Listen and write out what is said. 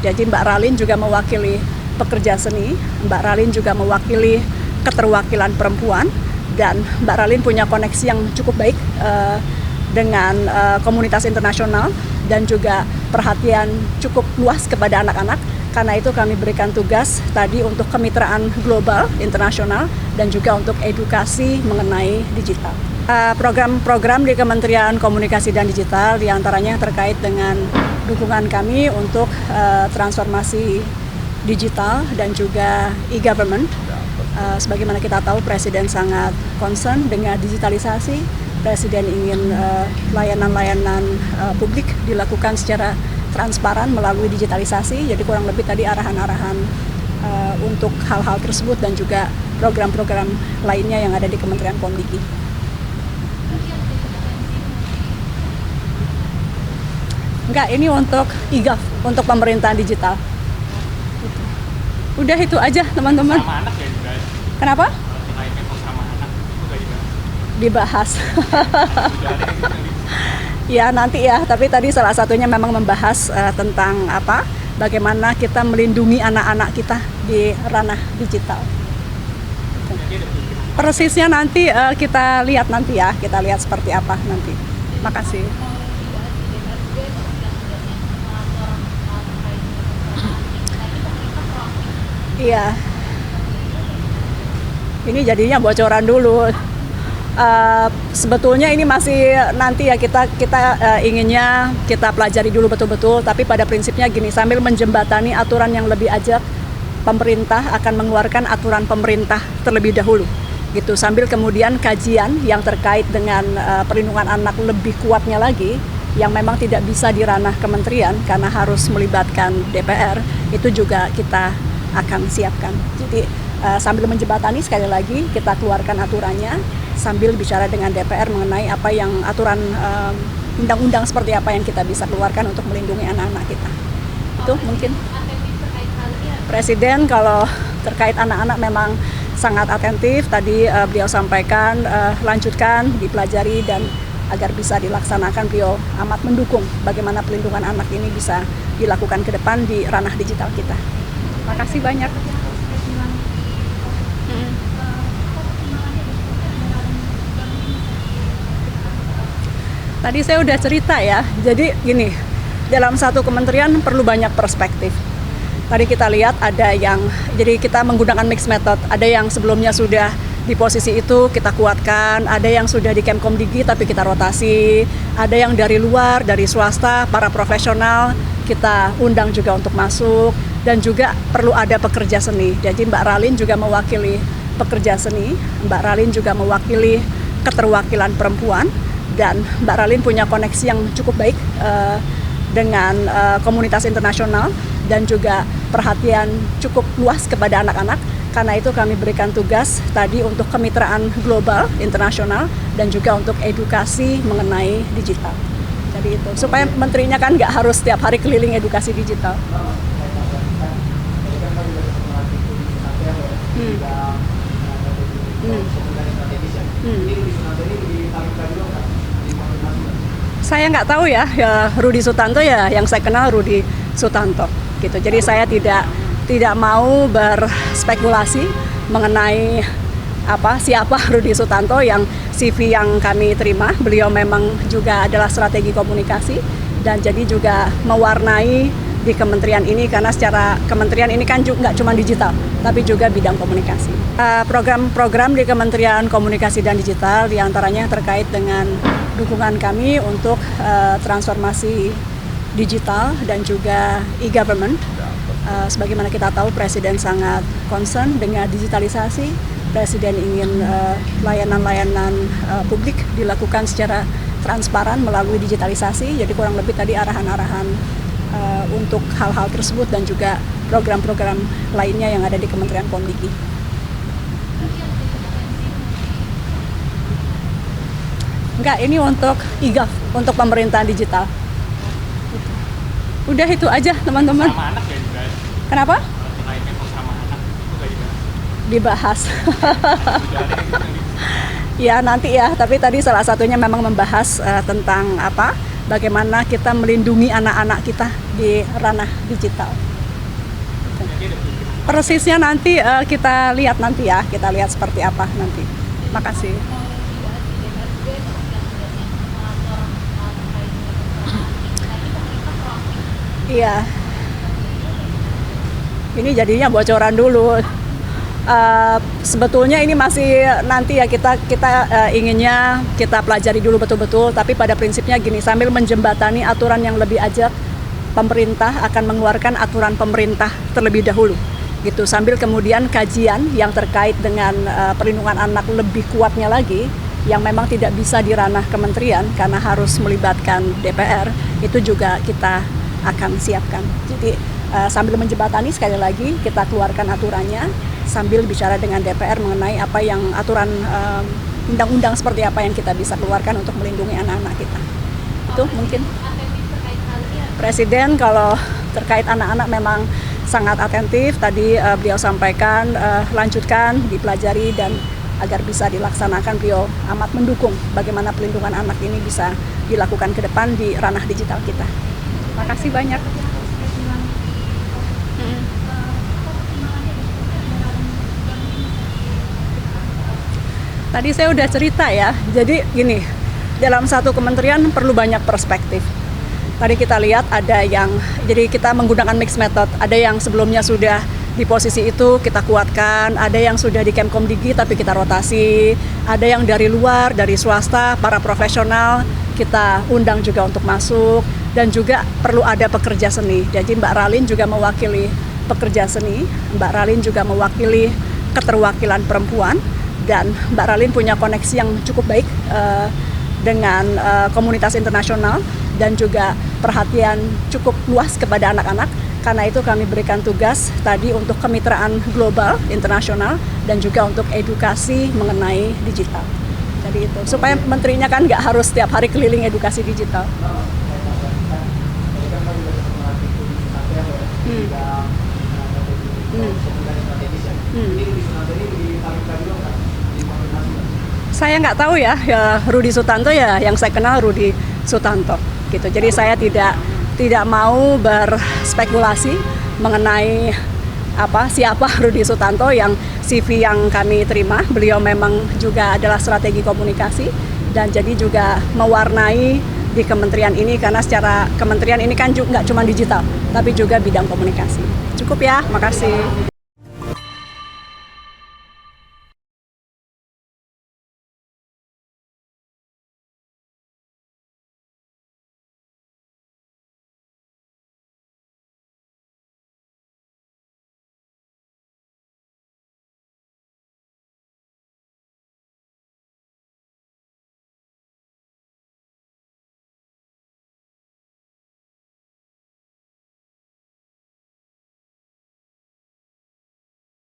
Jadi Mbak Ralin juga mewakili pekerja seni, Mbak Ralin juga mewakili keterwakilan perempuan, dan Mbak Ralin punya koneksi yang cukup baik dengan komunitas internasional dan juga perhatian cukup luas kepada anak-anak. Karena itu kami berikan tugas tadi untuk kemitraan global, internasional, dan juga untuk edukasi mengenai digital. Program-program di Kementerian Komunikasi dan Digital diantaranya terkait dengan dukungan kami untuk transformasi digital dan juga e-government. Sebagaimana kita tahu, Presiden sangat concern dengan digitalisasi. Presiden ingin layanan-layanan publik dilakukan secara transparan melalui digitalisasi. Jadi kurang lebih tadi arahan-arahan untuk hal-hal tersebut dan juga program-program lainnya yang ada di Kementerian Komdiki. Enggak, ini untuk e-gov, untuk pemerintahan digital. Udah itu aja teman-teman. Sama anak ya juga. Kenapa? Terkait info sama anak itu gak juga Dibahas. dibahas. Ya nanti ya, tapi tadi salah satunya memang membahas tentang bagaimana kita melindungi anak-anak kita di ranah digital. Persisnya nanti kita lihat nanti ya, kita lihat seperti apa nanti. Makasih. Iya. Ini jadinya bocoran dulu. Sebetulnya ini masih nanti ya kita inginnya kita pelajari dulu betul-betul, tapi pada prinsipnya gini, sambil menjembatani aturan yang lebih ajak, pemerintah akan mengeluarkan aturan pemerintah terlebih dahulu gitu, sambil kemudian kajian yang terkait dengan perlindungan anak lebih kuatnya lagi yang memang tidak bisa di ranah kementerian karena harus melibatkan DPR, itu juga kita akan siapkan. Jadi sambil menjembatani, sekali lagi kita keluarkan aturannya sambil bicara dengan DPR mengenai apa yang aturan undang-undang seperti apa yang kita bisa keluarkan untuk melindungi anak-anak kita. Itu mungkin Presiden kalau terkait anak-anak memang sangat atentif. Tadi beliau sampaikan lanjutkan, dipelajari, dan agar bisa dilaksanakan beliau amat mendukung bagaimana pelindungan anak ini bisa dilakukan ke depan di ranah digital kita. Makasih banyak. Tadi saya udah cerita ya, jadi gini, dalam satu kementerian perlu banyak perspektif. Tadi kita lihat ada yang, jadi kita menggunakan mixed method, ada yang sebelumnya sudah di posisi itu kita kuatkan, ada yang sudah di Kemkomdigi tapi kita rotasi, ada yang dari luar, dari swasta, para profesional, kita undang juga untuk masuk, dan juga perlu ada pekerja seni. Jadi Mbak Ralin juga mewakili pekerja seni, Mbak Ralin juga mewakili keterwakilan perempuan, dan Mbak Ralin punya koneksi yang cukup baik dengan komunitas internasional dan juga perhatian cukup luas kepada anak-anak. Karena itu kami berikan tugas tadi untuk kemitraan global, internasional, dan juga untuk edukasi mengenai digital. Jadi itu, supaya menterinya kan nggak harus setiap hari keliling edukasi digital. Saya nggak tahu ya, Rudi Sutanto ya, yang saya kenal Rudi Sutanto gitu. Jadi saya tidak mau berspekulasi mengenai siapa Rudi Sutanto. Yang CV yang kami terima, beliau memang juga adalah strategi komunikasi dan jadi juga mewarnai di kementerian ini, karena secara kementerian ini kan nggak cuma digital tapi juga bidang komunikasi. Program-program di Kementerian Komunikasi dan Digital diantaranya terkait dengan dukungan kami untuk transformasi digital dan juga e-government. Sebagaimana kita tahu, Presiden sangat concern dengan digitalisasi. Presiden ingin layanan-layanan publik dilakukan secara transparan melalui digitalisasi. Jadi kurang lebih tadi arahan-arahan untuk hal-hal tersebut dan juga program-program lainnya yang ada di Kementerian Komdiki. Enggak, ini untuk e-gov, untuk pemerintahan digital. Udah itu aja teman-teman. Sama anak ya juga. Kenapa? Terkait info sama anak itu gak juga Dibahas. dibahas. Ya nanti ya, tapi tadi salah satunya memang membahas tentang bagaimana kita melindungi anak-anak kita di ranah digital. ada tujuh. Persisnya nanti kita lihat nanti ya, kita lihat seperti apa nanti. Makasih. Iya. Ini jadinya bocoran dulu. Sebetulnya ini masih nanti ya kita inginnya kita pelajari dulu betul-betul, tapi pada prinsipnya gini, sambil menjembatani aturan yang lebih ajak, pemerintah akan mengeluarkan aturan pemerintah terlebih dahulu gitu, sambil kemudian kajian yang terkait dengan perlindungan anak lebih kuatnya lagi yang memang tidak bisa di ranah kementerian karena harus melibatkan DPR, itu juga kita akan siapkan. Jadi sambil menjembatani, sekali lagi kita keluarkan aturannya sambil bicara dengan DPR mengenai apa yang aturan undang-undang seperti apa yang kita bisa keluarkan untuk melindungi anak-anak kita. Itu mungkin Presiden kalau terkait anak-anak memang sangat atentif. Tadi beliau sampaikan lanjutkan, dipelajari, dan agar bisa dilaksanakan beliau amat mendukung bagaimana pelindungan anak ini bisa dilakukan ke depan di ranah digital kita. Terima kasih banyak. Tadi saya udah cerita ya, jadi gini, dalam satu kementerian perlu banyak perspektif. Tadi kita lihat ada yang, jadi kita menggunakan mixed method, ada yang sebelumnya sudah di posisi itu kita kuatkan, ada yang sudah di Kemkomdigi tapi kita rotasi, ada yang dari luar, dari swasta, para profesional, kita undang juga untuk masuk, dan juga perlu ada pekerja seni. Jadi Mbak Ralin juga mewakili pekerja seni, Mbak Ralin juga mewakili keterwakilan perempuan, dan Mbak Ralin punya koneksi yang cukup baik dengan komunitas internasional dan juga perhatian cukup luas kepada anak-anak. Karena itu kami berikan tugas tadi untuk kemitraan global, internasional, dan juga untuk edukasi mengenai digital. Jadi itu, supaya menterinya kan nggak harus setiap hari keliling edukasi digital. Saya nggak tahu ya, Rudi Sutanto ya yang saya kenal Rudi Sutanto gitu. Jadi saya tidak mau berspekulasi mengenai siapa Rudi Sutanto. Yang CV yang kami terima, beliau memang juga adalah strategi komunikasi dan jadi juga mewarnai di kementerian ini, karena secara kementerian ini kan nggak cuma digital tapi juga bidang komunikasi. Cukup ya, makasih.